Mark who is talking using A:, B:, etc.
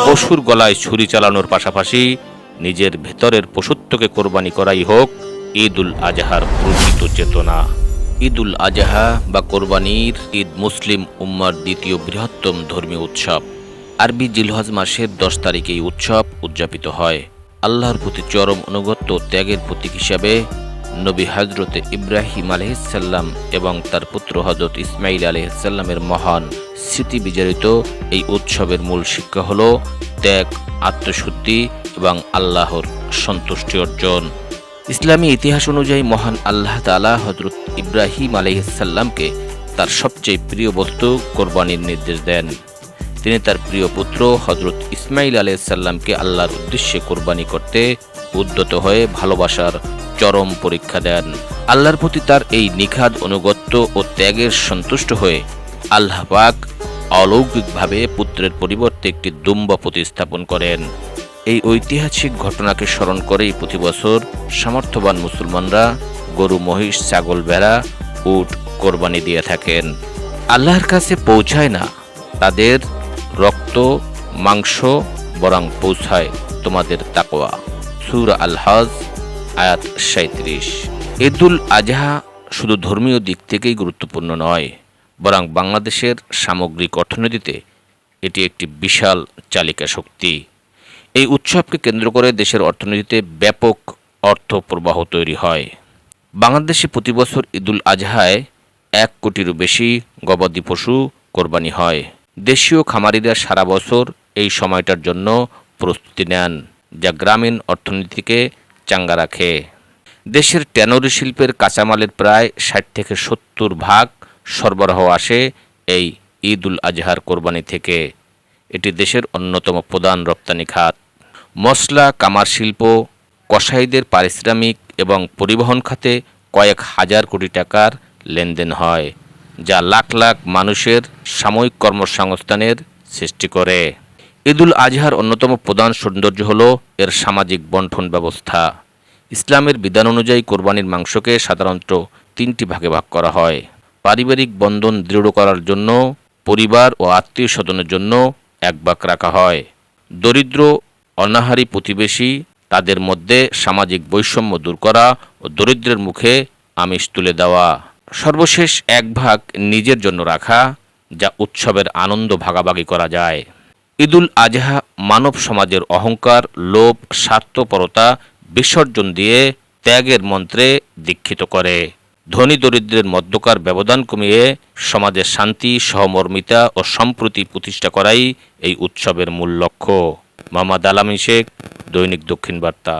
A: পশুর গলায় ছুরি চালানোর পাশাপাশি নিজের ভেতরের পশুত্বকে কোরবানি করাই হোক ঈদ উল আজহার প্রকৃত চেতনা। ঈদ উল আজহা বা কোরবানির ঈদ মুসলিম উম্মার দ্বিতীয় বৃহত্তম ধর্মীয় উৎসব। আরবি জিলহজ মাসের 10 তারিখে এই উৎসব উদযাপিত হয়। আল্লাহর প্রতি চরম অনুগত্য ত্যাগের প্রতীক হিসাবে নবী হযরতে ইব্রাহিম আলাইহিসসালাম এবং তার পুত্র হযরত ইসমাঈল আলাইহিসসালামের মহান স্মৃতি বিজড়িত এই উৎসবের মূল শিক্ষা হল ত্যাগ, আত্মশুদ্ধি এবং আল্লাহর সন্তুষ্টি অর্জন। ইসলামী ইতিহাস অনুযায়ী মহান আল্লাহ তাআলা হযরত ইব্রাহিম আলাইহিসসালামকে তার সবচেয়ে প্রিয় বস্তু কোরবানির নির্দেশ দেন। তিনি তার প্রিয় পুত্র হযরত ইসমাঈল আলাইহিসসালামকে আল্লাহর উদ্দেশ্যে কোরবানি করতে উদ্যত হয়ে ভালোবাসার চরম পরীক্ষা দেন। আল্লাহর প্রতি তার এই নিখাদ অনুগত্য ও ত্যাগের সন্তুষ্ট হয়ে আল্লাহ পাক অলৌকিকভাবে পুত্রের পরিবর্তে একটি দুম্বা প্রতিস্থাপন করেন। এই ঐতিহাসিক ঘটনাকে স্মরণ করেই প্রতি বছর সামর্থ্যবান মুসলমানরা গরু, মহিষ, ছাগল, ভেড়া, উট কোরবানি দিয়ে থাকেন। আল্লাহর কাছে পৌঁছায় না তাদের রক্ত মাংস, বরং পৌঁছায় তোমাদের তাকওয়া। সূরা আল হজ আয়াত 37। ঈদ উল আজহা শুধু ধর্মীয় দিক থেকেই গুরুত্বপূর্ণ নয়, বরং বাংলাদেশের সামগ্রিক অর্থনীতিতে এটি একটি বিশাল চালিকা শক্তি। এই উৎসবকে কেন্দ্র করে দেশের অর্থনীতিতে ব্যাপক অর্থ প্রবাহ তৈরি হয়। বাংলাদেশে প্রতি বছর ঈদ উল আজহায় 1 কোটিরও বেশি গবাদি পশু কোরবানি হয়। দেশীয় খামারিরা সারা বছর এই সময়টার জন্য প্রস্তুতি নেন, যা গ্রামীণ অর্থনীতিকে চাঙ্গা রাখে। দেশের ট্যানারি শিল্পের কাঁচামালের প্রায় 60 থেকে 70% সরবরাহ আসে এই ঈদ উল আজহার কোরবানি থেকে। এটি দেশের অন্যতম প্রধান রপ্তানি খাত। মশলা, কামার শিল্প, কসাইদের পারিশ্রমিক এবং পরিবহন খাতে কয়েক হাজার কোটি টাকার লেনদেন হয়, যা লাখ লাখ মানুষের সাময়িক কর্মসংস্থানের সৃষ্টি করে। ঈদ উল আজহার অন্যতম প্রধান সৌন্দর্য হল এর সামাজিক বণ্টন ব্যবস্থা। ইসলামের বিধান অনুযায়ী কোরবানির মাংসকে সাধারণত 3টি ভাগে ভাগ করা হয়। পারিবারিক বন্ধন দৃঢ় করার জন্য, পরিবার ও আত্মীয় স্বজনের জন্য 1 ভাগ রাখা হয়। দরিদ্র, অনাহারী প্রতিবেশী তাদের মধ্যে সামাজিক বৈষম্য দূর করা ও দরিদ্রের মুখে আমিষ তুলে দেওয়া। সর্বশেষ 1 ভাগ নিজের জন্য রাখা, যা উৎসবের আনন্দ ভাগাভাগি করা যায়। ঈদ উল আজহা মানব সমাজের অহংকার, লোভ, স্বার্থপরতা বিসর্জন দিয়ে ত্যাগের মন্ত্রে দীক্ষিত করে। ধনী দরিদ্রের মধ্যকার ব্যবধান কমিয়ে সমাজে শান্তি, সহমর্মিতা ও সম্প্রীতি প্রতিষ্ঠা করাই এই উৎসবের মূল লক্ষ্য। মোহাম্মদ আলামী শেখ, দৈনিক দক্ষিণ বার্তা।